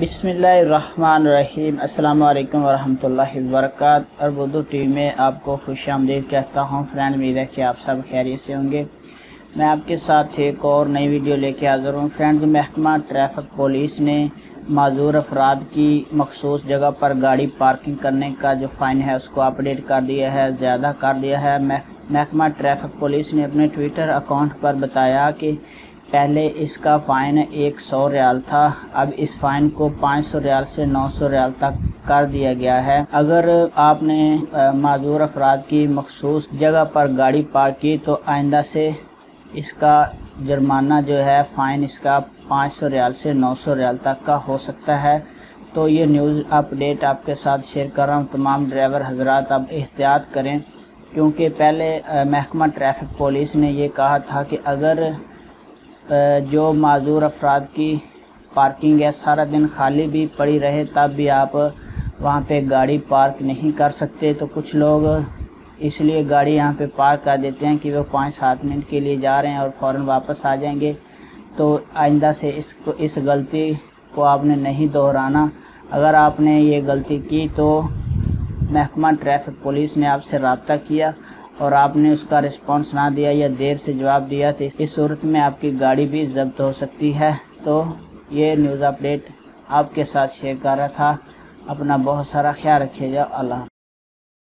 बिस्मिल्लाहिर्रहमानिर्रहीम। अस्सलाम वालेकुम वरहमतुल्लाहि वबरकातुहू। उर्दू टीवी में आपको खुश आमदीद कहता हूँ। फ्रेंड, उम्मीद है कि आप सब खैरियत से होंगे। मैं आपके साथ एक और नई वीडियो लेके हाज़िर हूँ। फ्रेंड्स, महकमा ट्रैफिक पुलिस ने माजूर अफराद की मखसूस जगह पर गाड़ी पार्किंग करने का जो फ़ाइन है उसको अपडेट कर दिया है, ज़्यादा कर दिया है। महकमा ट्रैफिक पुलिस ने अपने ट्विटर अकाउंट पर बताया कि पहले इसका फ़ाइन 100 रियाल था, अब इस फ़ाइन को 500 रियाल से 900 रियाल तक कर दिया गया है। अगर आपने माजूर अफराद की मखसूस जगह पर गाड़ी पार्क की तो आइंदा से इसका जुर्माना जो है फ़ाइन इसका 500 रियाल से 900 रियाल तक का हो सकता है। तो ये न्यूज़ अपडेट आपके साथ शेयर कर रहा हूँ। तमाम ड्राइवर हजरात अब एहतियात करें, क्योंकि पहले महकमा ट्रैफिक पुलिस ने ये कहा था कि अगर जो माजूर अफराद की पार्किंग है सारा दिन खाली भी पड़ी रहे तब भी आप वहाँ पे गाड़ी पार्क नहीं कर सकते। तो कुछ लोग इसलिए गाड़ी यहाँ पे पार्क कर देते हैं कि वो 5-7 मिनट के लिए जा रहे हैं और फ़ौरन वापस आ जाएंगे। तो आइंदा से इस गलती को आपने नहीं दोहराना। अगर आपने ये गलती की तो महकमा ट्रैफिक पुलिस ने आपसे रब्ता किया और आपने उसका रिस्पांस ना दिया या देर से जवाब दिया तो इस सूरत में आपकी गाड़ी भी ज़ब्त हो सकती है। तो ये न्यूज़ अपडेट आपके साथ शेयर कर रहा था। अपना बहुत सारा ख्याल रखिएगा। अल्लाह।